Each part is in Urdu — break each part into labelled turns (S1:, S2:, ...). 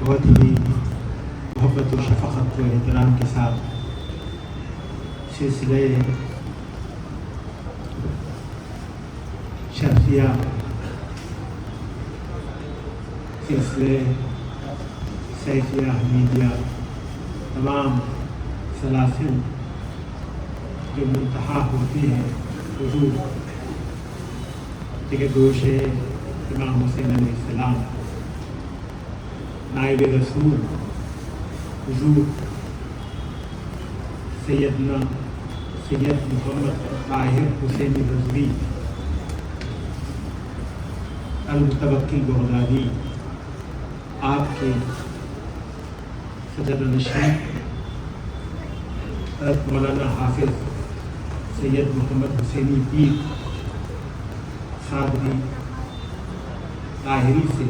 S1: بہت ہی محبت و شفقت و احترام کے ساتھ سلسلے شرفیہ، سلسلے سیفیہ، حمیدیہ، تمام سلاسل جو منتہا ہوتی ہے حضور جگدوش امام حسین علیہ السلام، نائب رسول حضور سید محمد طاہر حسینی رضوی المتوکل بغدادی، آپ کے صدر نشین حضرت مولانا حافظ سید محمد حسینی پیر صادری طاہری سے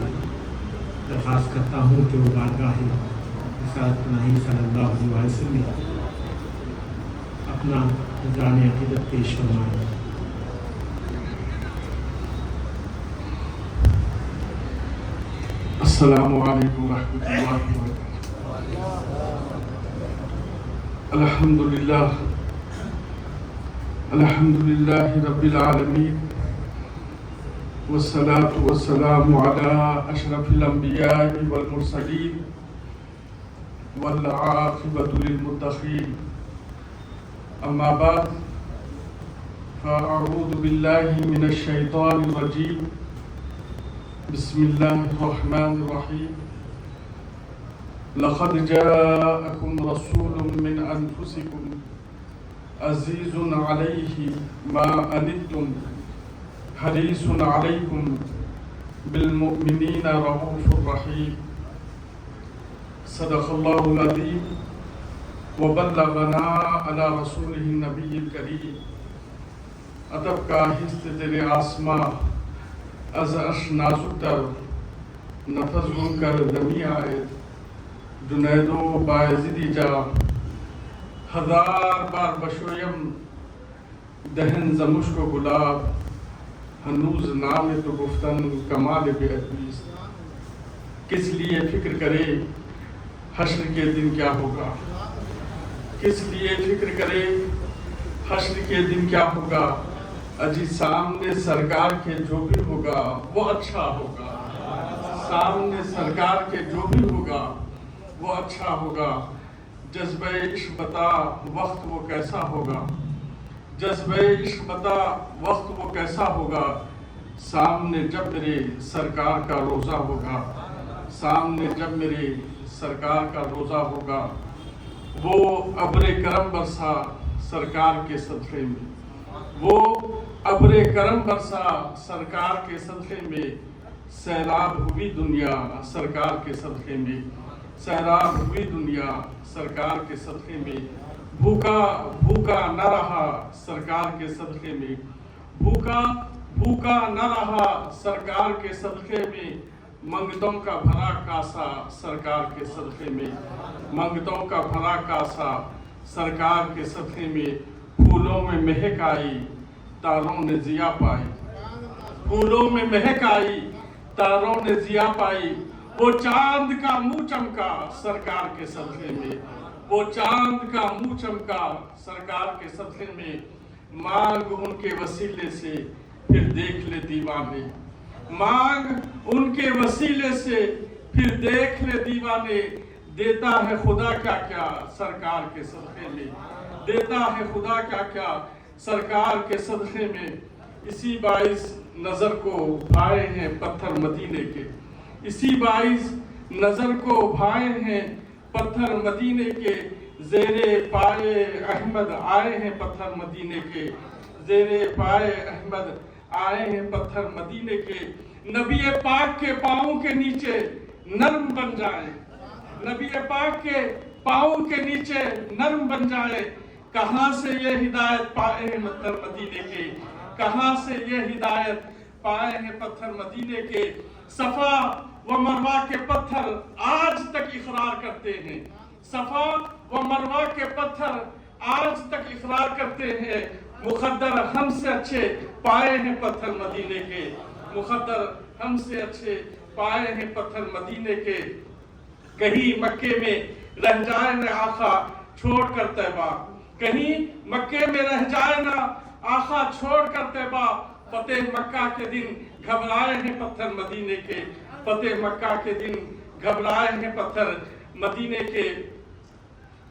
S1: درخواست کرتا ہوں کہ وہ بارگاہ رسالت پناہی صلی اللہ علیہ وسلم میں اپنا نذران عقیدت پیش فرمائیں۔
S2: السلام علیکم ورحمۃ اللہ وبرکاتہ۔ الحمدللہ رب العالمین، والصلاة والسلام علی اشرف الانبیاء والمرسلین، والعاقبۃ للمتقین، اما بعد فاعوذ باللہ من الشیطان الرجیم، بسم اللہ الرحمن الرحیم۔ لقد جاءکم رسول من انفسکم عزیز علیہ ما عنتم حریص علیکم بالمؤمنین رؤوف الرحیم۔ صدق اللہ العظیم وبلغنا علی رسولہ النبی الکریم۔ ادب کا حصہ دل آسماں از عرش نازک تر، نفس گم کر دمی آئے جنید و بایزیدی جا، ہزار بار بشویم دہن زمشک و گلاب، ہنوز نام تو گفتن کمال بے ادبی۔ کس لیے فکر کرے حشر کے دن کیا ہوگا، کس لیے فکر کرے حشر کے دن کیا ہوگا، اجی سامنے سرکار کے جو بھی ہوگا وہ اچھا ہوگا، سامنے سرکار کے جو بھی ہوگا وہ اچھا ہوگا۔ جذبہ عشق بتا وقت وہ کیسا ہوگا، جذبہ عشق بتا وقت وہ کیسا ہوگا، سامنے جب میرے سرکار کا روزہ ہوگا، سامنے جب میرے سرکار کا روزہ ہوگا۔ وہ ابر کرم برسا سرکار کے صدقے میں، وہ ابر کرم برسا سرکار کے صدقے میں، سیلاب ہوئی دنیا سرکار کے صدقے میں، سیلاب ہوئی دنیا سرکار کے صدقے میں۔ بھوکا نہ رہا سرکار کے صدقے میں، بھوکا نہ رہا سرکار کے صدقے میں، منگتوں کا بھرا کاسا سرکار کے صدقے میں، منگتوں کا بھرا کاسا سرکار کے صدقے میں۔ پھولوں میں مہک آئی تاروں نے ضیا پائی، پھولوں میں مہک آئی تاروں نے ضیا پائی، وہ چاند کا منہ چمکا سرکار کے صدقے میں، وہ چاند کا منہ چمکا سرکار کے صدقے میں۔ مانگ ان کے وسیلے سے پھر دیکھ لے دیوانے، مانگ ان کے وسیلے سے پھر دیکھ لے دیوانے، دیتا ہے خدا کیا کیا سرکار کے صدقے میں، دیتا ہے خدا کیا کیا سرکار کے صدقے میں۔ اسی باعث نظر کو بھائے ہیں پتھر مدینے کے، اسی باعث نظر کو بھائے ہیں پتھر مدینے کے، زیر پائے احمد آئے ہیں پتھر مدینے کے، زیر پائے احمد آئے ہیں پتھر مدینے کے۔ نبی پاک کے پاؤں کے نیچے نرم بن جائیں، نبی پاک کے پاؤں کے نیچے نرم بن جائے، کہاں سے یہ ہدایت پائے ہیں پتھر مدینے کے، کہاں سے یہ ہدایت پائے ہیں پتھر مدینے کے۔ صفا و مروہ کے پتھر آج تک اقرار کرتے ہیں، صفا و مروہ کے پتھر آج تک اقرار کرتے ہیں، مقدر ہم سے اچھے پائے ہیں پتھر مدینے کے، مقدر ہم سے اچھے پائے ہیں پتھر مدینے کے۔ کہیں مکے میں رہ جائے نہ آقا چھوڑ کر طیبہ، کہیں مکے میں رہ جائے نہ آقا چھوڑ کر طیبہ، فتح مکہ کے دن گھبرائے ہیں پتھر مدینے کے، فتح مکہ کے دن گھبرائے ہیں پتھر مدینے کے،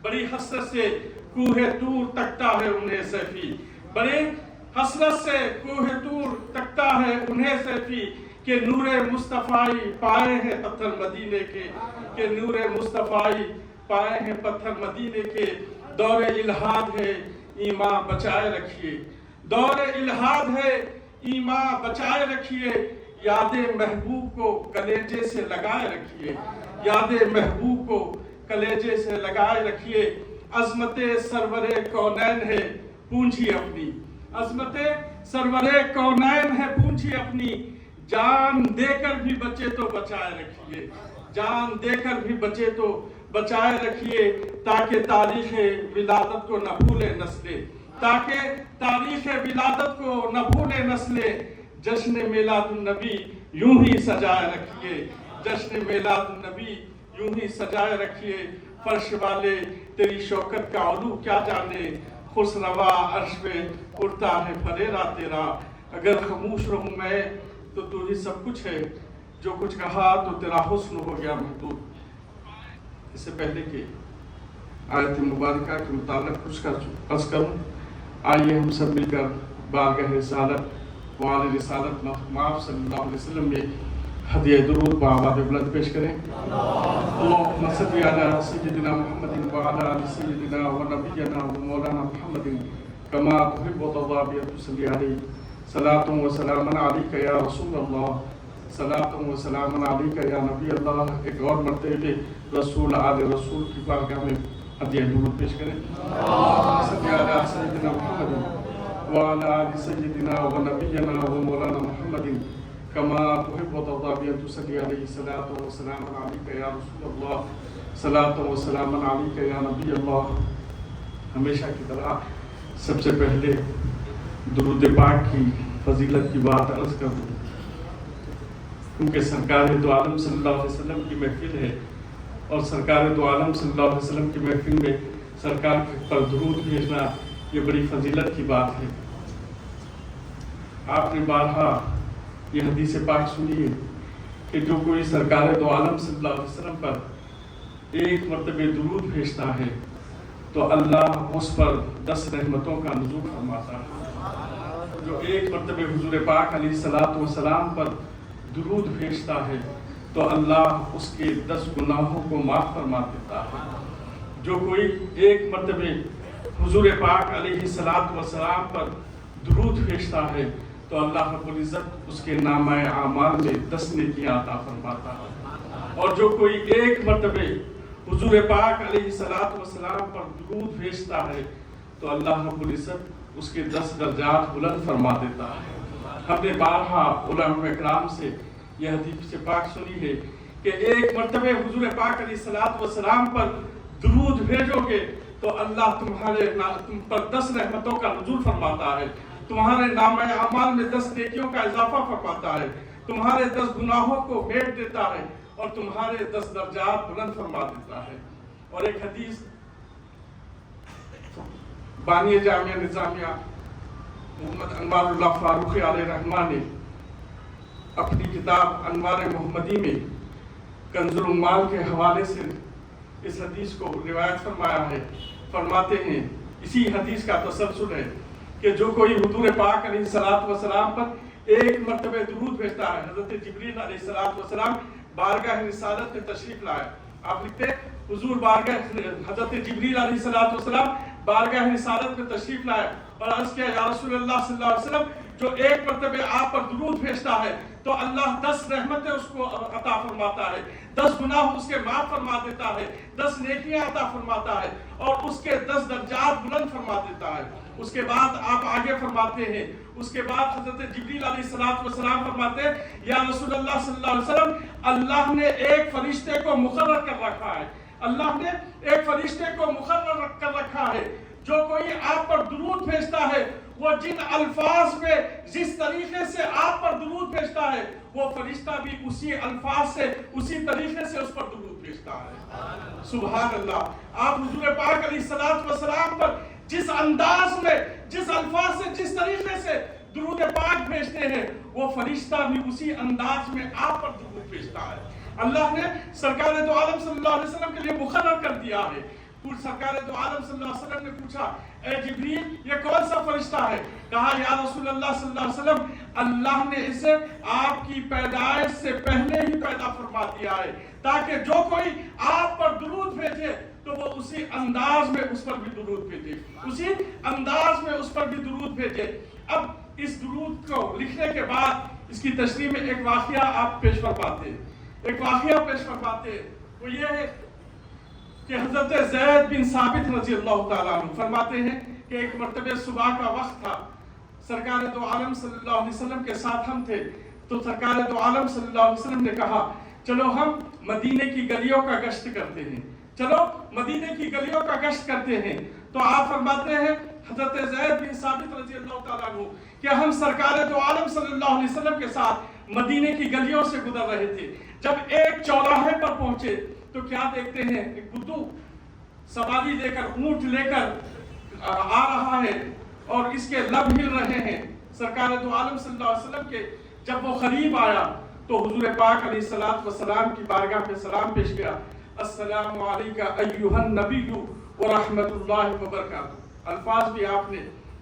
S2: بڑی حسرت سے کوہ طور تکتا ہے انہیں سیفی، بڑی حسرت سے کوہ طور تکتا ہے انہیں سیفی، کہ نور مصطفی پائے ہیں پتھر مدینے کے، کہ نور مصطفی پائے ہیں پتھر مدینے کے، دور الہاد ہے ایمان بچائے رکھیے، دور الہاد ہے ایمان بچائے رکھیے، یاد محبوب کو کلیجے سے لگائے رکھیے، یاد محبوب کو کلیجے سے لگائے رکھیے، عظمت سرور کونین ہے پونجی اپنی، عظمت سرور کونین ہے پونجی اپنی، جان دے کر بھی بچے تو بچائے رکھیے، جان دے کر بھی بچے تو بچائے رکھیے، تاکہ تاریخ ولادت کو نہ بھولے نسلیں، تاکہ تاریخ ولادت کو نہ بھولے نسلیں، جشن میلاد النبی یوں ہی سجائے رکھیے، جشن میلاد النبی یوں ہی سجائے رکھیے، فرش والے تیری شوکت کا علو کیا جانے، خسروا عرش پہ اڑتا ہے پھریرا تیرا، اگر خاموش رہوں میں تو تو ہی سب کچھ ہے، جو کچھ کہا تو تیرا حسن ہو گیا محدود۔ اس سے پہلے کہ آیت مبارکہ کے متعلق کچھ عرض کروں، آئیے ہم سب مل کر بارگاہ رسالت وعال رسالت محمد صلی اللہ علیہ وسلم میں ہدیہ درود بآواز بلند پیش کریں۔ اللہم صلی علی سیدنا محمد وعلی آل سیدنا و نبینا و مولانا محمد کما تحب و ترضی ان تصلی علیہ، صلاۃ و سلام علیک یا رسول اللہ، صلاۃ و سلام علیک یا نبی اللہ۔ ایک اور مرتبہ رسول آل رسول کی بارگاہ میں ہدیہ درود پیش کریں۔ اللہم صلی علی سیدنا محمد وعلی آل سیدنا و نبینا و مولانا محمد کما تحب و ترضی ان تصلی علیہ، صلاۃ و سلام علیک یا رسول اللہ، صلاۃ و سلام علیک یا نبی اللہ۔ ہمیشہ کی طرح سب سے پہلے درود پاک کی فضیلت کی بات عرض کر دوں، کیونکہ سرکار دو عالم صلی اللہ علیہ وسلم کی محفل ہے، اور سرکار دو عالم صلی اللہ علیہ وسلم کی محفل میں سرکار پر درود بھیجنا یہ بڑی فضیلت کی بات ہے۔ آپ نے بارہا یہ حدیث پاک سنی ہے کہ جو کوئی سرکار دو عالم صلی اللہ علیہ وسلم پر ایک مرتبہ درود بھیجتا ہے تو اللہ اس پر 10 رحمتوں کا نزول فرماتا ہے۔ جو ایک مرتبہ حضور پاک علیہ الصلوۃ والسلام پر درود بھیجتا ہے تو اللہ اس کے 10 گناہوں کو معاف فرما دیتا ہے۔ جو کوئی ایک مرتبہ حضور پاک علیہ الصلوۃ والسلام پر درود بھیجتا ہے تو اللہ رب العزت اس کے نامہ اعمال میں 10 نیکیاں عطا فرماتا ہے۔ اور جو کوئی ایک مرتبہ حضور پاک علیہ الصلوۃ والسلام پر درود بھیجتا ہے تو اللہ رب العزت اس کے 10 درجات بلند فرما دیتا ہے۔ ہم نے بارہا علماء اکرام سے یہ حدیث پاک سنی ہے کہ ایک مرتبہ حضور پاک علیہ الصلوۃ والسلام پر درود بھیجو گے تو اللہ تم پر 10 رحمتوں کا نزول فرماتا ہے، تمہارے نامہ اعمال میں 10 نیکیوں کا اضافہ فرماتا ہے، تمہارے 10 گناہوں کو میٹ دیتا ہے اور تمہارے 10 درجات بلند فرما دیتا ہے۔ اور ایک حدیث بانی جامعہ نظامیہ محمد انوار اللہ فاروقی علیہ رحمہ نے اپنی کتاب انوار محمدی میں کنز العمال کے حوالے سے اس حدیث کو روایت فرمایا ہے۔ فرماتے ہیں، اسی حدیث کا تسلسل ہے کہ جو کوئی حضور پاک علیہ الصلوۃ والسلام پر ایک مرتبہ درود بھیجتا ہے، حضرت جبریل علیہ الصلوۃ والسلام بارگاہ رسالت میں تشریف لائے، آپ لکھتے حضور بارگاہ حضرت جبریل علیہ الصلوۃ والسلام بارگاہ رسالت میں تشریف لائے اور عرض کیا، یا رسول اللہ صلی اللہ علیہ وسلم، جو ایک مرتبہ آپ پر درود بھیجتا ہے تو اللہ 10 رحمتیں اس کو عطا فرماتا ہے، 10 گناہ اس کے معاف فرما دیتا ہے، 10 نیکیاں عطا فرماتا ہے اور اس کے 10 درجات بلند فرما دیتا ہے۔ اس کے بعد آپ آگے فرماتے ہیں، اس کے بعد حضرت جبریل علیہ الصلوۃ والسلام فرماتے ہیں، یا رسول اللہ صلی اللہ علیہ وسلم، اللہ نے ایک فرشتے کو مقرر کر رکھا ہے، اللہ نے ایک فرشتے کو مقرر کر رکھا ہے، جو کوئی آپ پر درود بھیجتا ہے وہ جن الفاظ میں جس طریقے سے آپ پر درود بھیجتا ہے وہ فرشتہ بھی اسی الفاظ سے اسی طریقے سے اس پر درود بھیجتا ہے۔ بھیجتا ہے۔ سبحان اللہ، آپ حضور پاک علیہ الصلوۃ والسلام پر جس انداز میں، جس الفاظ سے، جس طریقے سے درود پاک بھیجتے ہیں، وہ فرشتہ بھی اسی انداز میں آپ پر درود بھیجتا ہے۔ اللہ نے سرکار دو عالم صلی اللہ علیہ وسلم کے لیے مقرر کر دیا ہے۔ سرکار دو عالم صلی اللہ علیہ وسلم نے پوچھا، اے جبریل یہ کون سا فرشتہ ہے؟ کہا یا رسول اللہ صلی اللہ علیہ وسلم، اللہ نے اسے آپ کی پیدائش سے پہلے ہی پیدا فرما دیا ہے تاکہ جو کوئی آپ پر درود بھیجے تو وہ اسی انداز میں اس پر بھی درود بھیجے، اسی انداز میں اس پر بھی درود بھیجے۔ اب اس درود کو لکھنے کے بعد اس کی تشریح میں ایک واقعہ آپ پیش فرماتے ہیں، ایک واقعہ پیش فرماتے ہیں، وہ یہ ہے کہ حضرت زید بن ثابت رضی اللہ تعالیٰ عنہ فرماتے ہیں کہ ایک مرتبہ صبح کا وقت تھا، سرکار دو عالم صلی اللہ علیہ وسلم کے ساتھ ہم تھے، تو سرکار دو عالم صلی اللہ علیہ وسلم نے کہا چلو ہم مدینے کی گلیوں کا گشت کرتے ہیں، چلو مدینے کی گلیوں کا گشت کرتے ہیں۔ تو آپ فرماتے ہیں حضرت زید بن ثابت رضی اللہ تعالیٰ عنہ کہ ہم سرکار دو عالم صلی اللہ علیہ وسلم کے ساتھ مدینے کی گلیوں سے گزر رہے تھے، جب ایک چوراہے پر پہنچے تو کیا دیکھتے ہیں، ایک بدو سواری لے کر، اونٹ لے کر آ رہا ہے اور اس کے لب ہل رہے ہیں۔ سرکار دو عالم صلی اللہ علیہ وسلم کے جب وہ قریب آیا تو حضور پاک علیہ الصلوۃ والسلام کی بارگاہ پہ سلام پیش کیا، السلام علیکہ ایھا النبی ورحمۃ اللہ وبرکاتہ۔ الفاظ بھی آپ نے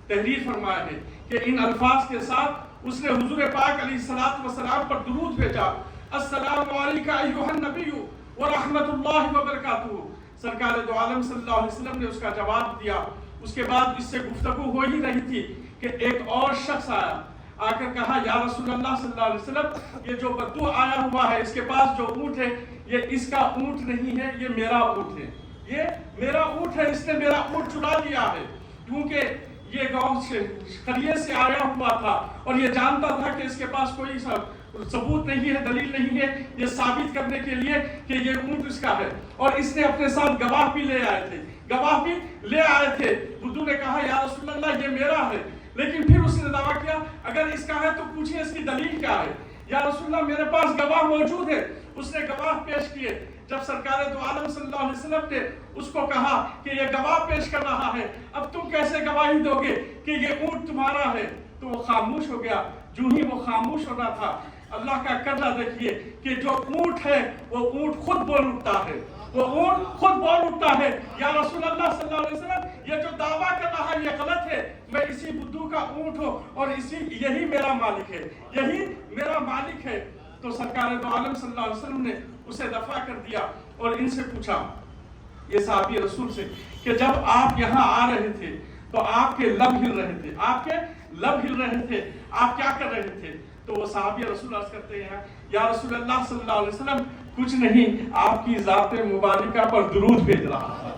S2: تحریر فرمایا ہے کہ ان الفاظ کے ساتھ اس نے حضور پاک علیہ الصلوۃ والسلام پر درود بھیجا، السلام علیکہ ایھا النبی ورحمۃ اللہ وبرکاتہ۔ سرکار دو عالم صلی اللہ علیہ وسلم نے اس کا جواب دیا۔ اس کے بعد اس سے گفتگو ہو ہی رہی تھی کہ ایک اور شخص آیا، آ کر کہا یا رسول اللہ صلی اللہ علیہ وسلم، یہ جو بدو آیا ہوا ہے اس کے پاس جو اونٹ ہے یہ اس کا اونٹ نہیں ہے، یہ میرا اونٹ ہے، یہ میرا اونٹ ہے، اس نے میرا اونٹ چرا لیا ہے، کیونکہ یہ گاؤں سے قریے سے آیا ہوا تھا اور یہ جانتا تھا کہ اس کے پاس کوئی ثبوت نہیں ہے، دلیل نہیں ہے یہ ثابت کرنے کے لیے کہ یہ اونٹ اس کا ہے، اور اس نے اپنے ساتھ گواہ بھی لے آئے تھے، گواہ بھی لے آئے تھے۔ بدو نے کہا یا رسول اللہ یہ میرا ہے، لیکن پھر اس نے دعویٰ کیا اگر اس کا ہے تو پوچھئے اس کی دلیل کیا ہے؟ یا رسول اللہ میرے پاس گواہ موجود ہے۔ اس نے گواہ پیش کیے۔ جب سرکار دو عالم صلی اللہ علیہ وسلم نے اس کو کہا کہ یہ گواہ پیش کر رہا ہے، اب تم کیسے گواہی دو گے کہ یہ اونٹ تمہارا ہے؟ تو وہ خاموش ہو گیا۔ جو ہی وہ خاموش ہونا تھا، اللہ کا کرنا دیکھیے کہ جو اونٹ ہے وہ اونٹ خود بول اٹھتا ہے، وہ اونٹ خود بول اٹھتا ہے یا رسول اللہ صلی اللہ علیہ وسلم یہ جو دعویٰ کر رہا ہے یہ غلط ہے، میں اسی بدو کا اونٹ ہوں اور یہی میرا مالک ہے، یہی میرا مالک ہے۔ تو سرکار دو عالم صلی اللہ علیہ وسلم نے اسے دفع کر دیا اور ان سے پوچھا، یہ صحابی رسول سے، کہ جب آپ یہاں آ رہے تھے تو آپ کے لب ہل رہے تھے، آپ کے لب ہل رہے تھے، آپ کیا کر رہے تھے؟ تو وہ صحابی رسول عرض کرتے ہیں یا رسول اللہ صلی اللہ علیہ وسلم کچھ نہیں، آپ کی ذات مبارکہ پر درود بھیج رہا تھا،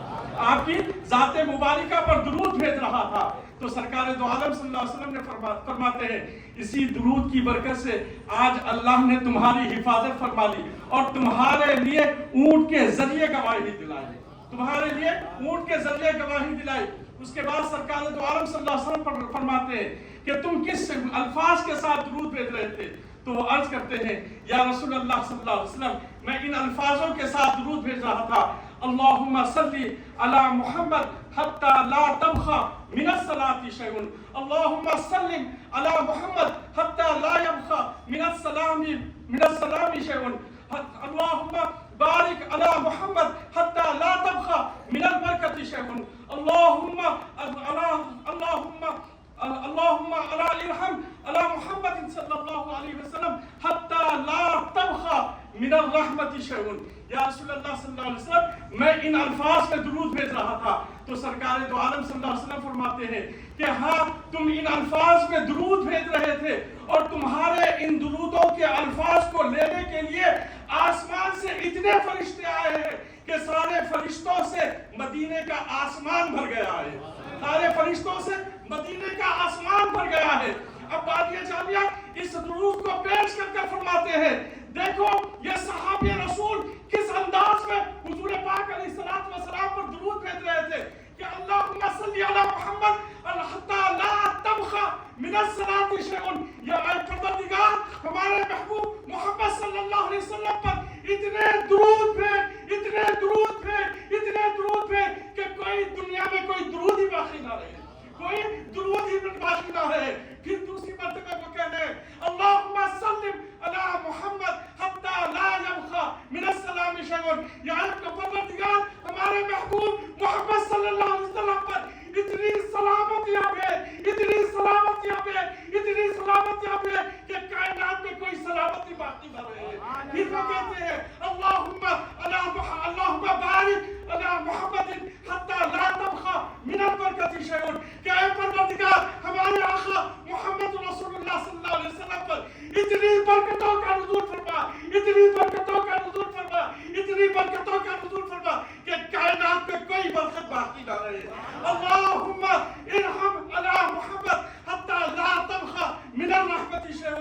S2: آپ کی ذات مبارکہ پر درود بھیج رہا تھا۔ تو سرکار دو عالم صلی اللہ علیہ وسلم نے فرماتے ہیں اسی درود کی برکت سے آج اللہ نے تمہاری حفاظت فرما لی اور تمہارے لیے اونٹ کے ذریعے گواہی دلائی، تمہارے لیے اونٹ کے ذریعے گواہی دلائی۔ اس کے بعد سرکار دو عالم صلی اللہ علیہ وسلم فرماتے ہیں کہ تم کس الفاظ کے ساتھ درود بھیج رہے تھے؟ تو وہ عرض کرتے ہیں یا رسول اللہ صلی اللہ علیہ وسلم میں ان الفاظوں کے ساتھ درود بھیج رہا تھا، اللہم صلی علی محمد حتی لا تبخى من الصلاة شیء، اللہم صلی علی محمد حتی لا یبخى من السلام شیء، اللہم بارک علی محمد حتی لا تبخى من البرکۃ شیء، اللہم ارحم علی محمد صلی اللہ علیہ وسلم حتی لا تبخى من الرحمت شیء۔ یا رسول اللہ صلی اللہ علیہ وسلم میں ان الفاظ میں درود بھیج رہا تھا۔ تو سرکار دو عالم صلی اللہ علیہ وسلم فرماتے ہیں کہ ہاں تم ان الفاظ میں درود بھیج رہے تھے اور تمہارے ان درودوں کے الفاظ کو لینے کے لیے آسمان سے اتنے فرشتے آئے ہیں کہ سارے فرشتوں سے مدینے کا آسمان بھر گیا ہے، سارے فرشتوں سے مدینے کا آسمان بھر گیا ہے۔ اب بات یہ جانیے اس درود کو پیش کر کے فرماتے ہیں دیکھو یہ صحابی رسول کس انداز میں حضور پاک علیہ الصلوۃ والسلام پر درود بھیج رہے تھے کہ اللہم صلی علی محمد حتی لا تبخى من الصلاة شیء۔ یا اے پروردگار ہمارے محبوب محمد صلی اللہ علیہ وسلم پر اتنے درود بھیج، اتنے شيء یا پروردگار ہمارے محبوب محمد صلی اللہ علیہ وسلم پر اتنی سلامتیاں بھیج، اتنی سلامتیاں بھیج، اتنی سلامتیاں بھیج کہ کائنات میں کوئی سلامتی باقی نہ رہے. پھر وہ کہتے ہیں اللہم بارک علی محمد حتی لا تبقى من البرکت شیء، کہ اے پروردگار ہمارے آقا محمد رسول اللہ صلی اللہ علیہ وسلم پر اتنی برکتوں کا نزول فرما، اتنی برکتوں کا نزول فرما، اتنی برکتوں کا نزول فرما کہ کائنات میں کوئی برکت باقی نہ رہے. اللہم ارحم علی محمد حتی لا تبقى من الرحمت شیء، اے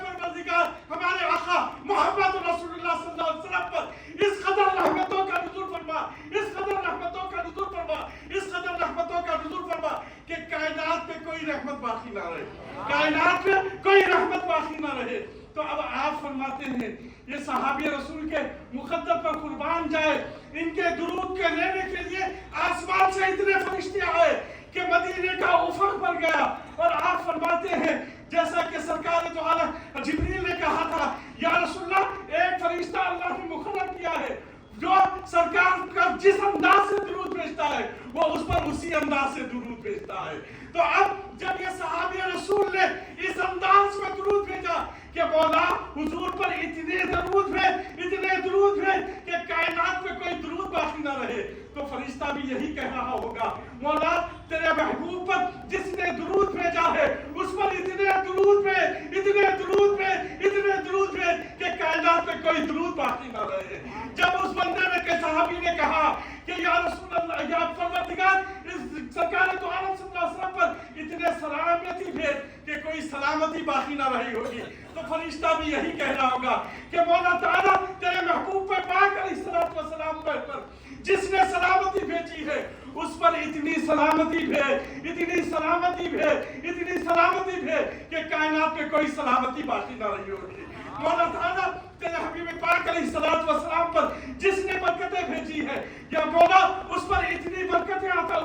S2: پروردگار ہمارے آقا محمد رسول اللہ صلی اللہ علیہ وسلم پر اس قدر رحمتوں کا نزول فرما، اس قدر رحمتوں کا نزول فرما، اس قدر رحمتوں کا نزول فرما کہ کائنات میں کوئی رحمت باقی نہ رہے، کائنات میں کوئی رحمت باقی نہ رہے. تو اب آپ فرماتے ہیں یہ صحابی رسول کے مقدم پر قربان جائے، ان کے درود کے لینے کے لیے آسمان سے اتنے فرشتے آئے کہ مدینے کا افق بن گیا. اور آپ فرماتے ہیں جیسا کہ سرکار دو عالم جبریل نے کہا تھا یا رسول اللہ ایک فرشتہ اللہ نے مقرر کیا ہے جو سرکار کا جس انداز سے درود بھیجتا ہے وہ اس پر اسی انداز سے درود بھیجتا ہے. تو اب جب یہ صحابی رسول نے اس انداز میں درود بھیجا کہ مولا حضور پر اتنے درود بھیج کہ کائنات میں کوئی درود باقی نہ رہے، تو فرشتہ بھی یہی کہہ رہا ہوگا مولا تیرے محبوب پر جس نے درود بھیجا ہے اس پر اتنے درود بھیج کہ کائنات میں کوئی درود باقی نہ رہے. جب اس بندے نے کہ صحابی نے کہا کہ یا رسول اللہ یا پروردگار اس سرکار دو عالم صلی اللہ علیہ وسلم پر اتنے سلامتی بھیج کہ کوئی سلامتی باقی نہ رہی ہوگی، تو فرشتہ بھی یہی کہہ رہا ہوگا کہ مولا تعالیٰ تیرے محبوب پہ پاک علیہ السلام پر جس نے سلامتی بھیجی ہے اس پر اتنی سلامتی بھیج کہ کائنات میں کوئی سلامتی باقی نہ رہی ہوگی. مولا تعالیٰ تیرے حبیب پاک علیہ السلام پر جس نے برکتیں بھیجی ہے یا مولا اس پر اتنی برکتیں عطا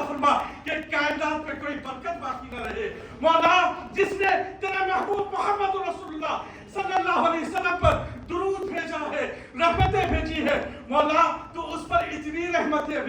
S2: فرما کہ کائنات میں کوئی برکت باقی نہ رہے. مولا جس نے تیرے محبوب محمد رسول اللہ صلی اللہ علیہ وسلم پر درود بھیجا ہے، رحمتیں بھیجی ہے، مولا تو اس پر اتنی رحمتیں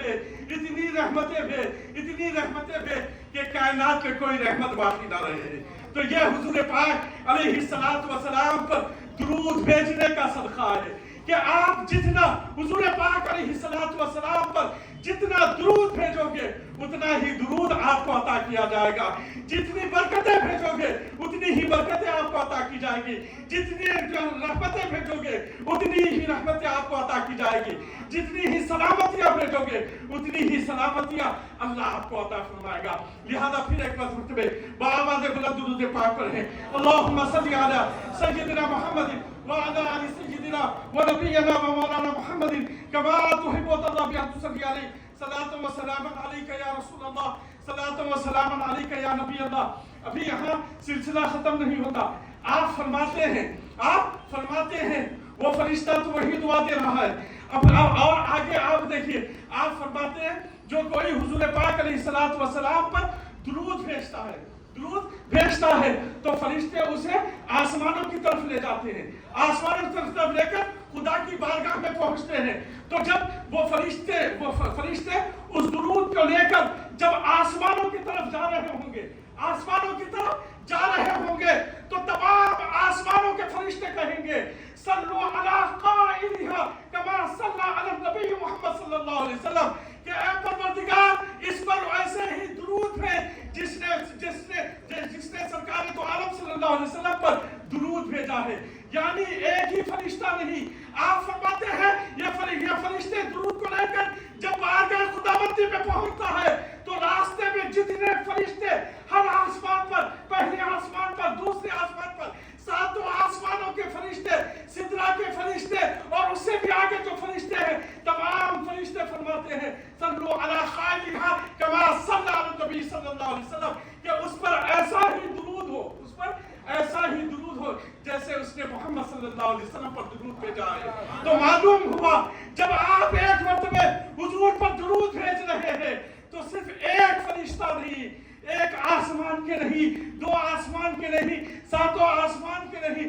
S2: بھیج کہ کائنات میں کوئی رحمت باقی نہ رہے. تو یہ حضور پاک علیہ السلام پر درود بھیجنے کا صدقہ ہے کہ آپ جتنا حضور پاک علیہ السلام پر جتنا درود بھیجو گے اتنا ہی درود آپ کو عطا کیا جائے گا، جتنی برکتیں بھیجو گے اتنی ہی برکتیں آپ کو عطا کی جائے گی، جتنی رحمتیں بھیجو گے اتنی ہی رحمتیں آپ کو عطا کی جائے گی، جتنی ہی سلامتیاں بھیجو گے اتنی ہی سلامتیاں اللہ آپ کو عطا فرمائے گا. لہذا پھر ایک مرتبہ بآواز بلند درود پاک پڑھیں اللہم صلی علی سیدنا محمد وعلى آل سيدنا ونبينا ومولانا محمد كما تحب وترضى بأن تصلي عليه صلاة وسلاما عليك يا رسول الله، صلاة وسلاما عليك يا نبی اللہ. ابھی یہاں سلسلہ ختم نہیں ہوتا. آپ فرماتے ہیں وہ فرشتہ تو وہی دعا دے رہا ہے. اب اور آگے آپ دیکھیے آپ فرماتے ہیں جو کوئی حضور پاک علیہ السلام پر درود بھیجتا ہے تو فرشتے اسے آسمانوں کی طرف لے جاتے ہیں، آسمانوں کی طرف لے کر خدا کی بارگاہ میں پہنچتے ہیں. تو جب وہ فرشتے اس درود کو لے کر جب آسمانوں کی طرف جا رہے ہوں گے تو تمام آسمانوں کے فرشتے کہیں گے صلو علی قائلها کما صلی علی النبی محمد صلی اللہ علیہ وسلم کہ اے پروردگار اس پر ایسے ہی درود ہے جس نے سرکار دو عالم صلی اللہ علیہ وسلم پر درود بھیجا ہے. یعنی ایک ہی فرشتہ نہیں، آپ فرماتے ہیں یہ فرشتے درود کو لے کر جب بارگاہ خداوندی میں پہنچتا ہے تو راستے میں جتنے فرشتے ہر آسمان پر، پہلے آسمان پر، دوسرے آسمان پر، ساتوں آسمانوں کے فرشتے، سدرا کے فرشتے اور اس سے بھی آگے جو فرشتے ہیں تمام فرشتے فرماتے ہیں صلو علی خالقہ کما صلی علی النبی صلی اللہ علیہ وسلم کہ اس پر ایسا ہی درود ہو جیسے اس نے محمد صلی اللہ علیہ وسلم پر درود بھیجا ہے. تو معلوم ہوا جب آپ ایک مرتبہ حضور پر درود بھیج رہے ہیں تو صرف ایک فرشتہ نہیں، ایک آسمان کے نہیں، دو آسمان کے نہیں، ساتوں آسمان کے نہیں،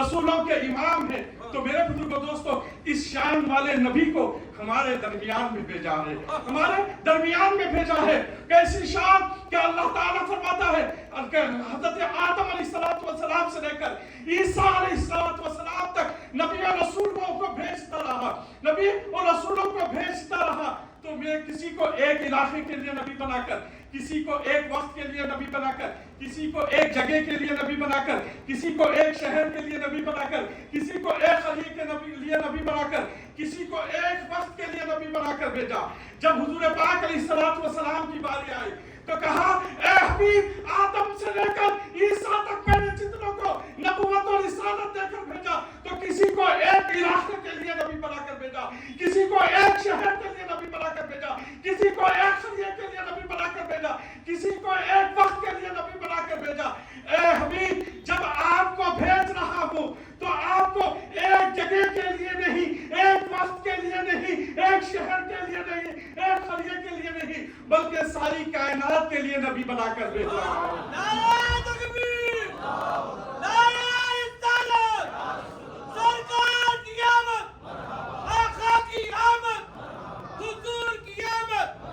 S2: رسولوں کے امام ہیں. تو میرے بزرگوں دوستو, اس شان والے نبی کو ہمارے درمیان میں بھیجا ہے, ہمارے درمیان میں بھیجا ہے. کیسی شان کہ اللہ تعالیٰ فرماتا ہے کہ حضرت آدم علیہ السلام سے لے کر عیسیٰ علیہ السلام تک نبی اور رسولوں کو بھیجتا رہا, نبی اور رسولوں کو بھیجتا رہا. تو میں کسی کو ایک علاقے کے لیے نبی بنا کر, کسی کو ایک وقت کے لیے نبی بنا کر, کسی کو ایک جگہ کے لیے نبی بنا کر, کسی کو ایک شہر کے لیے نبی بنا کر, کسی کو ایک خلیج کے لیے نبی بنا کر, کسی کو ایک وقت کے لیے نبی بنا کر بھیجا. جب حضور پاک علیہ السلام کی باری آئی تو کہا, اے حبیب, آدم سے لے کر عیسیٰ تک میں نے جتنوں کو نبوت اور رسالت دے کر بھیجا, تو کسی کو ایک علاقے کے لیے نبی بنا کر بھیجا, کسی کو ایک شہر کے لیے نبی بنا کر بھیجا, کسی کو ایک خلیج کے لیے نبی بنا کر بھیجا, کسی کو ایک وقت کے لیے نبی بنا کر بھیجا. اے حبیب, جب آپ کو بھیج رہا ہوں تو آپ کو ایک جگہ کے لیے نہیں, ایک وقت کے لیے نہیں, ایک شہر کے لیے نہیں, ایک خلیج کے لیے نہیں, بلکہ ساری کائنات کے لیے نبی بنا کر بھیج رہا ہوں.
S3: نعرہ تکبیر, نعرہ رسالت, سرکار کی آمد, آقا کی آمد, حضور کی آمد,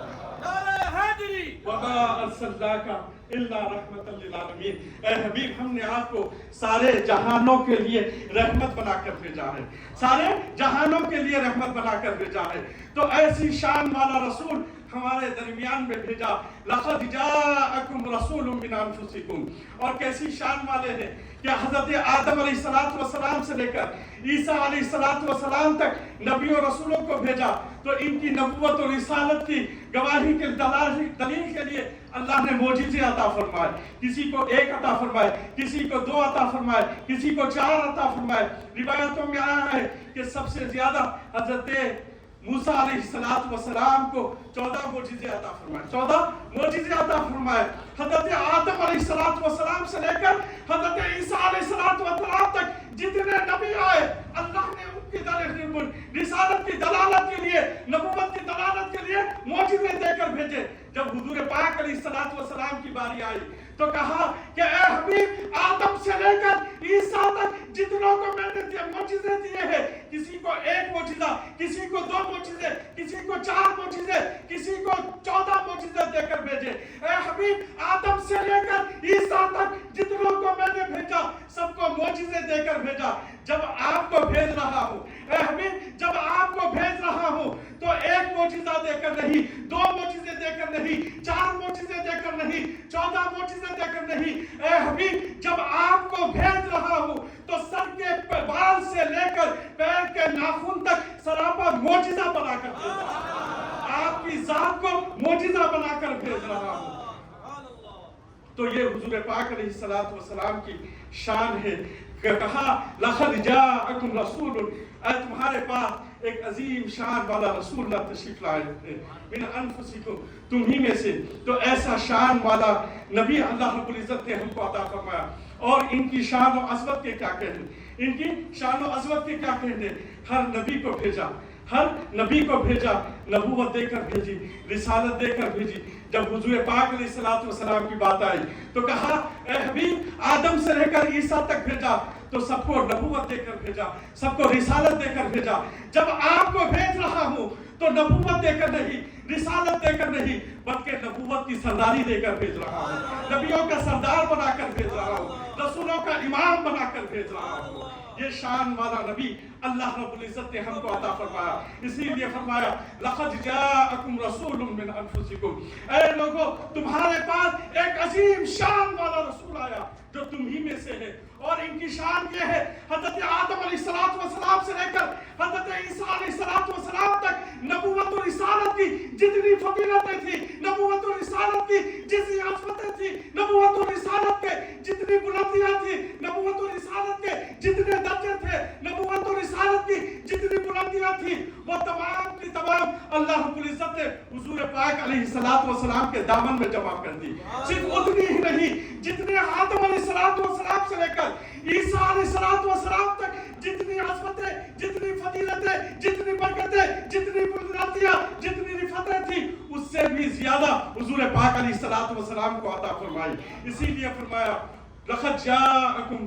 S3: نعرہ حیدری.
S2: وما ارسلناک الا رحمۃ للعالمین. اے حبیب, ہم نے آپ کو سارے جہانوں کے لیے رحمت بنا کر بھیجا ہے, سارے جہانوں کے لیے رحمت بنا کر بھیجا ہے. تو ایسی شان والا رسول ہمارے درمیان میں بھیجا. لقد جاءکم رسول من انفسکم. اور کیسی شان والے ہیں کہ حضرت آدم علیہ السلام سے لے کر عیسیٰ علیہ السلام تک نبی اور رسولوں کو بھیجا. تو ان کی نبوت اور رسالت کی گواہی کے دلیل کے لیے اللہ نے معجزے عطا فرمائے. کسی کو ایک عطا فرمائے, کسی کو 2 عطا فرمائے, کسی کو 4 عطا فرمائے. روایتوں میں آیا ہے کہ سب سے زیادہ حضرت موسیٰ علیہ السلام کو 14 معجزے عطا فرمائے, 14 معجزے عطا فرمائے. حضرت آدم علیہ السلام سے لے کر حضرت عیسیٰ علیہ السلام تک جتنے نبی آئے, اللہ نے ان کی رسالت کی دلالت کے لیے, نبوت کی دلالت کے لیے معجزے دے کر بھیجے. جب حضور پاک علیہ السلام کی باری آئی تو کہا کہ اے حبیب, آدم سے لے کر عیسیٰ تک جتنوں کو میں نے معجزے دیے ہیں, کسی کو ایک معجزہ, کسی کو 2 معجزے, کسی کو 4 معجزے, کسی کو 14 معجزے دے کر بھیجے. اے حبیب, آدم سے لے کر عیسیٰ تک جتنوں کو میں نے بھیجا, سب کو معجزے دے کر بھیجا. جب آپ کو بھیج رہا ہوں, اے حبیب, جب آپ کو بھیج رہا ہوں تو ایک معجزہ دے کر نہیں, 2 معجزے دے کر نہیں, 4 معجزے دے کر نہیں, 14 معجزے دے کر نہیں. اے حبیب, جب آپ کو بھیج رہا ہوں تو سر کے بال سے لے کر پیر کے ناخن تک سراپا معجزہ بنا کر بھیج رہا ہوں, آپ کی ذات کو معجزہ بنا کر بھیج رہا ہوں. تو یہ حضور پاک علیہ السلام کی شان ہے کہ کہا, لقد جاءکم رسول, اے تمہارے پاس ایک عظیم شان والا رسول اللہ تشریف لائے ہیں, من انفسکم, تم ہی میں سے. تو ایسا شان والا نبی اللہ رب العزت نے ہم کو عطا فرمایا. اور ان کی شان و عظمت کے کیا کہنے, ان کی شان و عظمت کے کیا کہنے. ہر نبی کو بھیجا, ہر نبی کو بھیجا, نبوت دے کر بھیجی, رسالت دے کر بھیجی. جب حضور پاک علیہ السلام کی بات آئی تو کہا, اے حبیب, آدم سے لے کر عیسیٰ تک بھیجا, تو سب کو نبوت دے کر بھیجا, سب کو رسالت دے کر بھیجا. جب آپ کو بھیج رہا ہوں تو نبوت دے کر نہیں, رسالت دے کر نہیں, بلکہ نبوت کی سرداری دے کر بھیج رہا ہوں, نبیوں کا سردار بنا کر بھیج رہا ہوں, رسولوں کا امام بنا کر بھیج رہا ہوں. یہ شان والا نبی اللہ رب العزت نے ہم کو عطا فرمایا. اسی لیے فرمایا, لقد جاءکم رسول من انفسکم. اے لوگو, تمہارے پاس ایک عظیم شان والا رسول آیا جو تم ہی میں سے ہے. اور ان کی شان یہ ہے, حضرت آدم علیہ السلام سے لے کر حضرت عیسیٰ علیہ السلام تک نبوت و رسالت کی جتنی فضیلتیں تھی, نبوت و رسالت کی جتنی عظمتیں تھی, نبوت و رسالت کے جتنی بلندیاں تھی, نبوت و رسالت کے جتنے درجے تھے, نبوت و رسالت کی جتنی بلندیاں تھی, وہ تمام کی تمام اللہ رب العزت نے حضور پاک علیہ السلام کے دامن میں جمع کر دی. صرف اتنی ہی نہیں, جتنے آدم علیہ السلام سے لے کر عیسیٰ علیہ السلام تک جتنی عظمتیں, جتنی فضیلتیں, جتنی برکتیں, جتنی بلندیاں, جتنی رفعتیں تھی, اس سے بھی زیادہ حضور پاک علیہ السلام کو عطا فرمائی. اسی لیے فرمایا, لقد جاءکم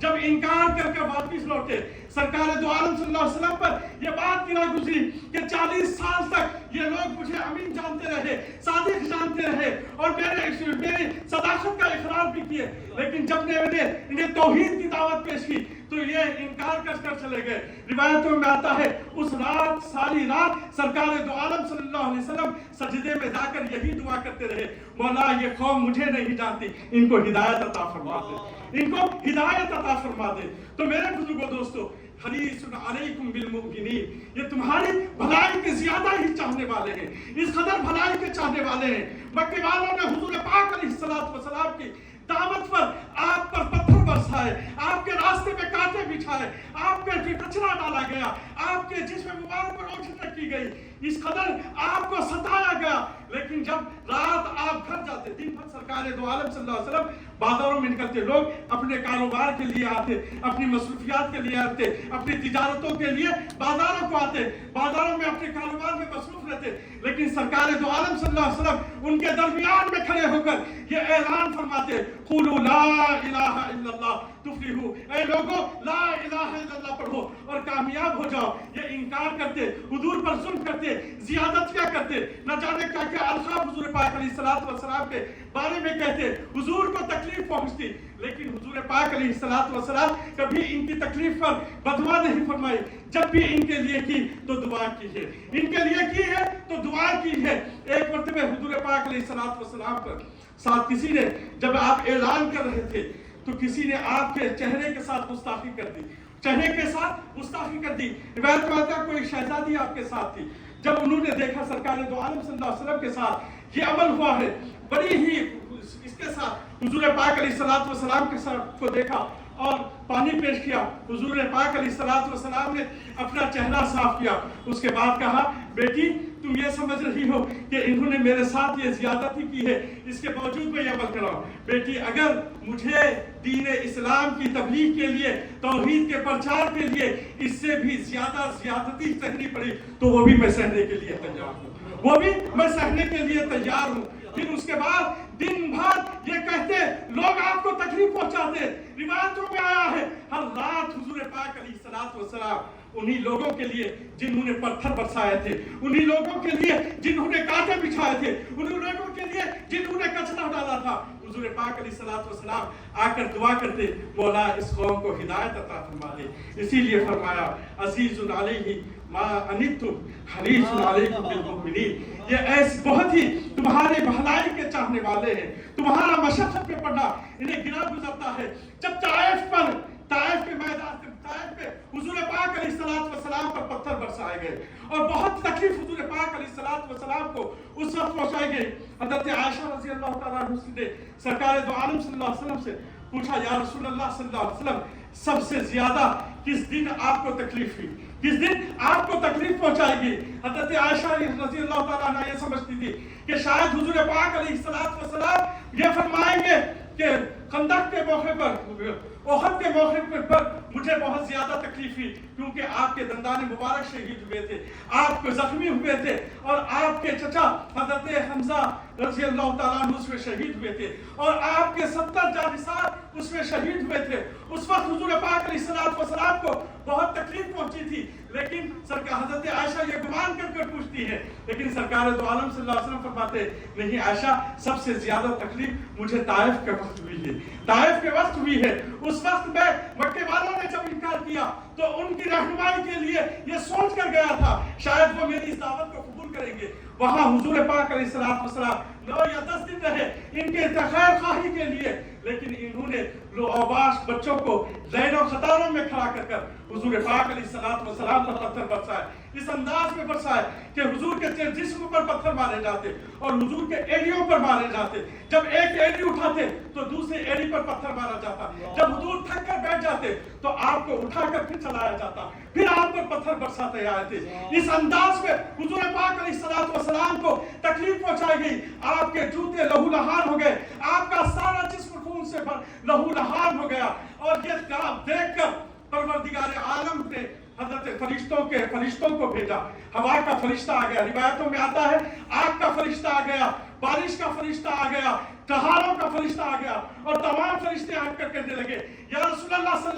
S2: جب انکار کر کے واپس لوٹے، سرکار دو عالم صلی اللہ علیہ وسلم پر یہ بات گرا گزری کہ 40 سال تک یہ لوگ مجھے امین جانتے رہے، صادق جانتے رہے اور میری صداقت کا اقرار بھی کیے، لیکن جب نے انہیں توحید کی دعوت پیش کی تو یہ انکار کر چلے گئے۔ روایتوں میں آتا ہے اس رات ساری رات سرکار دو عالم صلی اللہ علیہ وسلم سجدے میں جا کر یہی دعا کرتے رہے، مولا یہ قوم مجھے نہیں جانتی، ان کو ہدایت عطا فرما دے، ان کو ہدایت عطا فرما دے۔ تو میرے بزرگوں دوستو، حریص علیکم بالمؤمنین، یہ تمہاری بھلائی کے زیادہ ہی چاہنے والے ہیں، اس قدر بھلائی کے چاہنے والے ہیں۔ مکے والوں نے حضور پاک علیہ السلام کی دعوت پر آپ پر پتھر برسائے، آپ کے راستے میں کانٹے بچھائے، آپ پہ کچرا ڈالا گیا، آپ کے جسم مبارک پر اوجھل رکھی گئی، اس قدر آپ کو ستایا گیا، لیکن جب رات آپ گھر جاتے، دن بھر سرکار دو عالم صلی اللہ علیہ وسلم بازاروں میں نکلتے، لوگ اپنے کاروبار کے لیے آتے، اپنی مصروفیات کے لیے آتے، اپنی تجارتوں کے لیے بازاروں کو آتے، بازاروں میں اپنے کاروبار میں مصروف رہتے، لیکن سرکار دو عالم صلی اللہ علیہ وسلم ان کے درمیان میں کھڑے ہو کر یہ اعلان فرماتے، قولوا لا الہ الا اللہ تفلحوا، اے لوگوں لا الہ الا اللہ پڑھو اور کامیاب ہو جاؤ۔ یہ انکار کرتے، حضور پر ظلم کرتے، زیادتیاں کرتے، نہ جانے کیا کیا القاب حضور پاک علیہ السلام کے بارے میں کہتے، حضور کو تکلیف پہنچتی، لیکن حضور پاک علیہ السلام کبھی ان کی تکلیف پر بددعا نہیں فرمائی، جب بھی ان کے لیے کی تو دعا کی ہے، ان کے لیے کی ہے تو دعا کی ہے۔ ایک مرتبہ حضور پاک علیہ السلام پر ساتھ کسی نے، جب آپ اعلان کر رہے تھے تو کسی نے آپ کے چہرے کے ساتھ گستاخی کر دی، چہرے کے ساتھ گستاخی کر دی۔ روایت میں آتا ہے کوئی شہزادی آپ کے ساتھ تھی، جب انہوں نے دیکھا سرکار دو عالم صلی اللہ علیہ وسلم کے ساتھ یہ عمل ہوا ہے، بڑی ہی اس کے ساتھ حضور پاک علیہ السلام کے ساتھ کو دیکھا اور پانی پیش کیا، حضور پاک علیہ السلام نے اپنا چہرہ صاف کیا، اس کے بعد کہا بیٹی تم یہ سمجھ رہی ہو کہ انہوں نے میرے ساتھ یہ زیادتی کی ہے، اس کے باوجود میں یہ عمل کراؤں، بیٹی اگر مجھے دین اسلام کی تبلیغ کے لیے، توحید کے پرچار کے لیے اس سے بھی زیادہ زیادتی سہنی پڑی تو وہ بھی میں سہنے کے لیے تیار ہوں، وہ بھی میں سہنے کے لیے تیار ہوں۔ پھر اس کے بعد دن بھر یہ کہتے لوگ آپ کو تکلیف پہنچاتے، روایتوں میں آیا ہے ہر رات حضور پاک علیہ السلام انہی لوگوں کے لیے جنہوں نے پتھر برسائے تھے، انہی لوگوں کے لیے جنہوں نے کانٹے بچھائے تھے، انہی لوگوں کے لیے جنہوں نے کچرا ڈالا تھا، حضور پاک علیہ السلام آ کر دعا کرتے مولا اس قوم کو ہدایت عطا فرما دے۔ اسی لیے فرمایا عزیز علیہ ما عنتم حریص علیکم بالمؤمنین، یہ ایسے بہت ہی تمہارے بھلائی کے چاہنے والے ہیں، تمہارا مشقت پہ پڑنا انہیں گرا گزرتا ہے۔ جب طائف کے میدان طائف پہ حضور پاک علیہ السلام پر پتھر برسائے گئے اور بہت تکلیف حضور پاک علیہ السلام کو اس وقت پہنچائی گئی، حضرت عائشہ رضی اللہ تعالیٰ عنہ نے سرکار دو عالم صلی اللہ علیہ وسلم سے پوچھا یا رسول اللہ صلی اللہ علیہ وسلم سب سے زیادہ کس دن آپ کو تکلیف ہوئی، کس دن آپ کو تکلیف پہنچائے گی؟ حضرت عائشہ رضی اللہ تعالیٰ عنہ یہ سمجھتی تھی کہ شاید حضور پاک علیہ السلام یہ فرمائیں گے کہ خندق کے موقع پر، احد کے موقع پر مجھے بہت زیادہ تکلیف ہوئی کیونکہ آپ کے دندان مبارک شہید ہوئے تھے، آپ کو زخمی ہوئے تھے اور آپ کے چچا حضرت حمزہ رضی اللہ تعالیٰ عنہ اس میں شہید ہوئے تھے اور آپ کے 70 جانثار اس میں شہید ہوئے تھے۔ اس وقت حضور پاک علیہ السلام کو بہت تکلیف پہنچی تھی، لیکن حضرت عائشہ یہ گمان کر پوچھتی ہے، لیکن سرکار دو عالم صلی اللہ علیہ وسلم فرماتے نہیں عائشہ سب سے زیادہ تکلیف مجھے طائف کے وقت ہوئی ہے، طائف کے وقت ہوئی ہے۔ اس وقت میں مکے والوں نے جب انکار کیا تو ان کی رہنمائی کے لیے یہ سوچ کر گیا تھا شاید وہ میری اس دعوت کو قبول کریں گے، وہاں حضور پاک علیہ السلام 9 یا 10 دن رہے ان کے خیر خواہی کے لیے، لیکن انہوں نے اوباش بچوں کو لین و قطاروں میں کھڑا کر حضور پاک علیہ السلام پر پتھر برسائے، اس انداز میں برسائے کہ حضور کے جسم پر پتھر مارے جاتے اور حضور کے ایڑیوں پر مارے جاتے، جب ایک ایڑی اٹھاتے تو دوسری ایڑی پر پتھر مارا جاتا، جب حضور تھک کر بیٹھ جاتے تو آپ کو اٹھا کر پھر چلایا جاتا، پھر آپ پر پتھر برساتے آئے تھے۔ اس انداز میں حضور پاک علیہ السلام کو تکلیف پہنچائی گئی، آپ کے جوتے لہو لہان ہو گئے، آپ کا سارا جسم خون سے لہو لہان ہو گیا، اور یہ دیکھ کر پروردگار عالم نے حضرت فرشتوں کو بھیجا، ہوا کا فرشتہ آ گیا، روایتوں میں آتا ہے آگ کا فرشتہ آ گیا، بارش کا فرشتہ آ گیا، تہاروں کا فرشتہ آ گیا اور تمام فرشتے آ کر کہنے لگے یا رسول اللہ صلی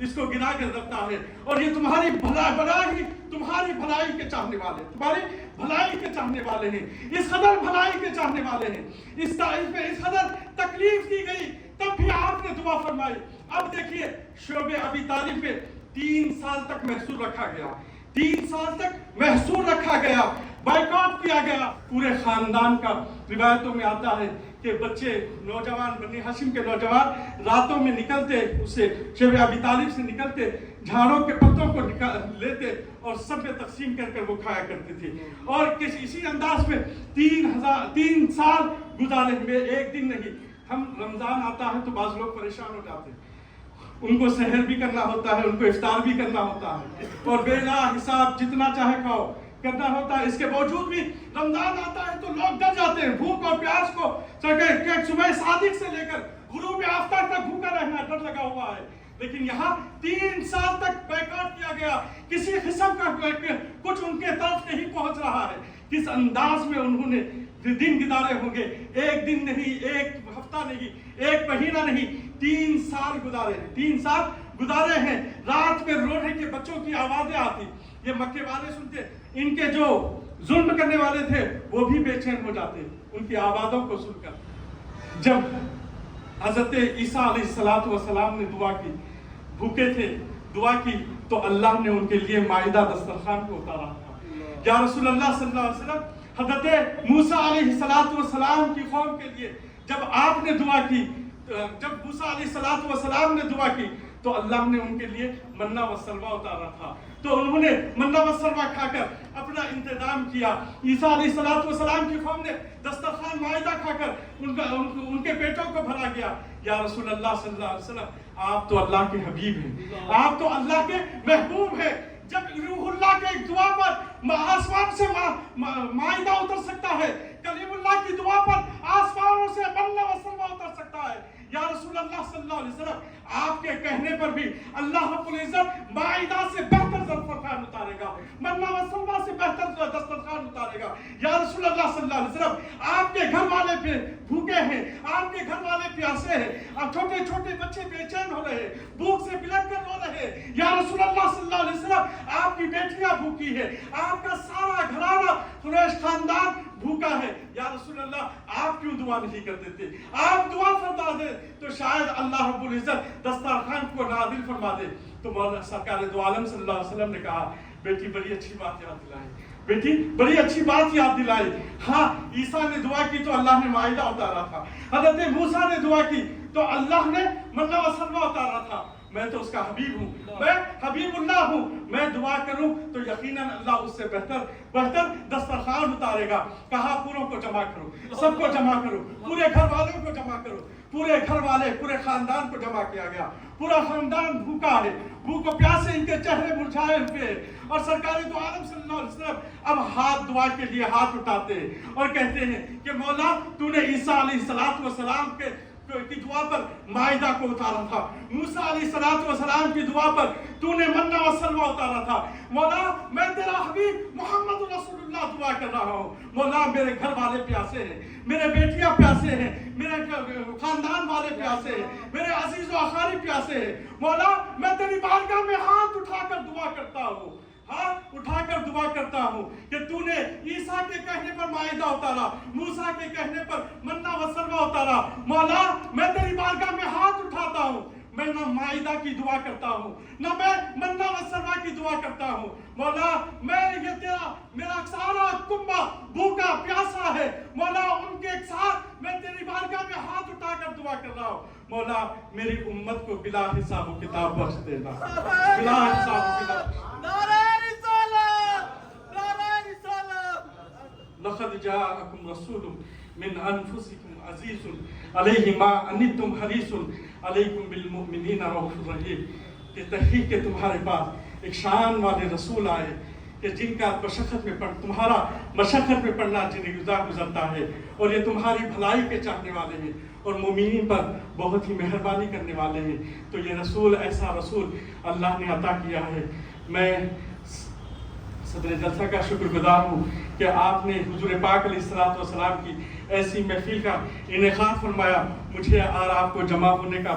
S2: اس کو گرا کر رکھتا ہے، اور یہ تمہاری بھلائی کے چاہنے والے، تمہاری بھلائی کے چاہنے والے ہیں، اس قدر بھلائی کے چاہنے والے ہیں، اس قدر تکلیف دی گئی تب بھی آپ نے دعا فرمائی۔ اب دیکھیے شعب ابی طالب پہ 3 سال تک محصور رکھا گیا، 3 سال تک محصور رکھا گیا، بائیکاٹ کیا گیا پورے خاندان کا۔ روایتوں میں آتا ہے کہ بچے، نوجوان، بنی ہاشم کے نوجوان راتوں میں نکلتے، اسے شعب ابی طالب سے نکلتے، جھاڑوں کے پتوں کو لیتے اور سب میں تقسیم کر کر وہ کھایا کرتے تھے، اور اسی انداز میں 3 سال گزارے ہوئے۔ ایک دن نہیں، ہم رمضان آتا ہے تو بعض لوگ پریشان ہو جاتے ہیں، ان کو سحر بھی کرنا ہوتا ہے، ان کو افطار بھی کرنا ہوتا ہے، اور بے لا حساب جتنا چاہے کھاؤ کرنا ہوتا ہے۔ اس کے باوجود بھی رمضان آتا ہے تو لوگ ڈر جاتے ہیں، بھوک اور پیاس کو کہ صبح صادق سے لے کر غروب آفتاب تک بھوکا رہنا ڈر لگا ہوا ہے۔ لیکن یہاں 3 سال تک بائیکاٹ کیا گیا، کسی قسم کا کچھ ان کے طرف نہیں پہنچ رہا ہے۔ کس انداز میں انہوں نے دن گزارے ہوں گے، ایک دن نہیں، ایک ہفتہ نہیں، ایک مہینہ نہیں، 3 سال گزارے ہیں، 3 سال گزارے ہیں۔ رات میں رونے کے بچوں کی آوازیں آتی، یہ مکے والے سنتے، ان کے جو ظلم کرنے والے تھے وہ بھی بے چین ہو جاتے ان کی آوازوں کو سن کر۔ جب حضرت عیسیٰ علیہ السلام نے دعا کی، بھوکے تھے، دعا کی، تو اللہ نے ان کے لیے مائدہ دسترخوان کو اتارا تھا۔ یا رسول اللہ صلی اللہ علیہ وسلم، حضرت موسیٰ علیہ السلام کی قوم کے لیے جب آپ نے دعا کی، جب موسیٰ علیہ السلام نے دعا کی تو اللہ نے ان کے لیے منہ و سلوہ اتارا تھا، تو انہوں نے منہ و سلوہ کھا کر اپنا انتظام کیا۔ عیسیٰ علیہ السلام کی قوم نے دسترخوان مائدہ کھا کر ان کے پیٹوں کو بھرا گیا۔ یا رسول اللہ صلی اللہ علیہ وسلم، آپ تو اللہ کے حبیب ہیں، آپ تو اللہ کے محبوب ہیں۔ جب روح اللہ کے ایک دعا پر آسمان سے مائدہ اتر سکتا ہے، کلیم اللہ کی دعا پر آسمانوں سے منہ و سلوہ اتر سکتا ہے، یا رسول اللہ صلی اللہ علیہ وسلم، آپ کے کہنے پر بھی اللہ رب العزت مائدہ سے بہتر دسترخوان اتارے گا، منہ و سلوہ سے بہتر دسترخوان اتارے گا۔ یا رسول اللہ صلی اللہ علیہ وسلم، آپ کے گھر والے پہ بھوکے ہیں، آپ کے گھر والے پیاسے ہیں، اب چھوٹے چھوٹے بچے بے چین ہو رہے ہیں، بھوک سے بلک کر رو رہے ہیں۔ یا رسول اللہ صلی اللہ علیہ وسلم، آپ کی بیٹیاں بھوکی ہے، آپ کا سارا گھرانہ قریش خاندان بھوکا ہے۔ یا رسول اللہ، آپ کیوں دعا نہیں کر دیتے؟ آپ دعا فرما دیں تو شاید اللہ رب العزت دسترخوان کو نازل فرما دے۔ تو مولانا سرکار دو عالم صلی اللہ علیہ وسلم نے کہا، بیٹی بڑی اچھی بات یاد دلائی، بیٹی بڑی اچھی بات یاد دلائی۔ ہاں، عیسیٰ نے دعا کی تو اللہ نے مائدہ اتارا تھا، حضرت موسیٰ نے دعا کی تو اللہ نے منہ و سلوہ اتارا تھا۔ میں تو اس کا حبیب ہوں، میں حبیب اللہ ہوں، میں دعا کروں تو یقیناً اللہ اس سے بہتر دسترخوان اتارے گا۔ کہا پوروں کو جمع کرو، سب کو جمع کرو، پورے گھر والوں کو جمع کرو، پورے گھر والے، پورے خاندان کو جمع کیا گیا۔ پورا خاندان بھوکا ہے، بھوک و پیاس سے ان کے چہرے مرجھائے ہوئے ہیں، اور سرکار دو عالم صلی اللہ علیہ وسلم اب ہاتھ دعا کے لیے ہاتھ اٹھاتے ہیں اور کہتے ہیں کہ مولا، تو نے عیسیٰ علیہ السلام کی دعا پر مائدہ کو اتارا تھا، موسیٰ علیہ السلام کی دعا پر تو نے منہ و سلوہ اتارا تھا۔ مولا، میں تیرا حبیب محمد رسول اللہ دعا کر رہا ہوں، مولا میرے گھر والے پیاسے ہیں، میرے بیٹیاں پیاسے ہیں، میرے خاندان والے پیاسے ہیں، میرے عزیز و اقارب پیاسے ہیں۔ مولا، میں تیری بارگاہ میں ہاتھ اٹھا کر دعا کرتا ہوں، ہاتھ اٹھا کر دعا کرتا ہوں کہ تو نے عیسیٰ کے کہنے پر مائدہ اتارا، موسیٰ کے کہنے پر منہ و سلوہ اتارا۔ مولا، میں تیری بارگاہ میں ہاتھ اٹھاتا ہوں، میں نہ مائدہ کی دعا کرتا ہوں، نہ میں منہ و سلوہ کی دعا کرتا ہوں۔ مولا، میرا سارا کنبہ بھوکا پیاسا ہے، مولا ان کے ساتھ میں تیری بارگاہ میں ہاتھ اٹھا کر دعا کر رہا ہوں۔ مولا، میری امت کو بلا حساب و کتاب بخش دینا، بلا حساب و کتاب۔ لقد جاءكم رسول من انفسكم عزيز عليه ما عنتم حريص عليكم بالمؤمنين رؤوف رحيم۔ کہ تحقیق کہ تمہارے پاس ایک شان والے رسول آئے کہ جن کا تمہارا مشقت میں پڑنا گزرتا ہے، اور یہ تمہاری بھلائی کے چاہنے والے ہیں اور مومنین پر بہت ہی مہربانی کرنے والے ہیں۔ تو یہ رسول، ایسا رسول اللہ نے عطا کیا ہے۔ میں صدر جلسہ کا شکر گزار ہوں کہ آپ نے حضور پاک علیہ السلام کی ایسی محفل کا انعقاد فرمایا، مجھے اور آپ کو جمع ہونے کا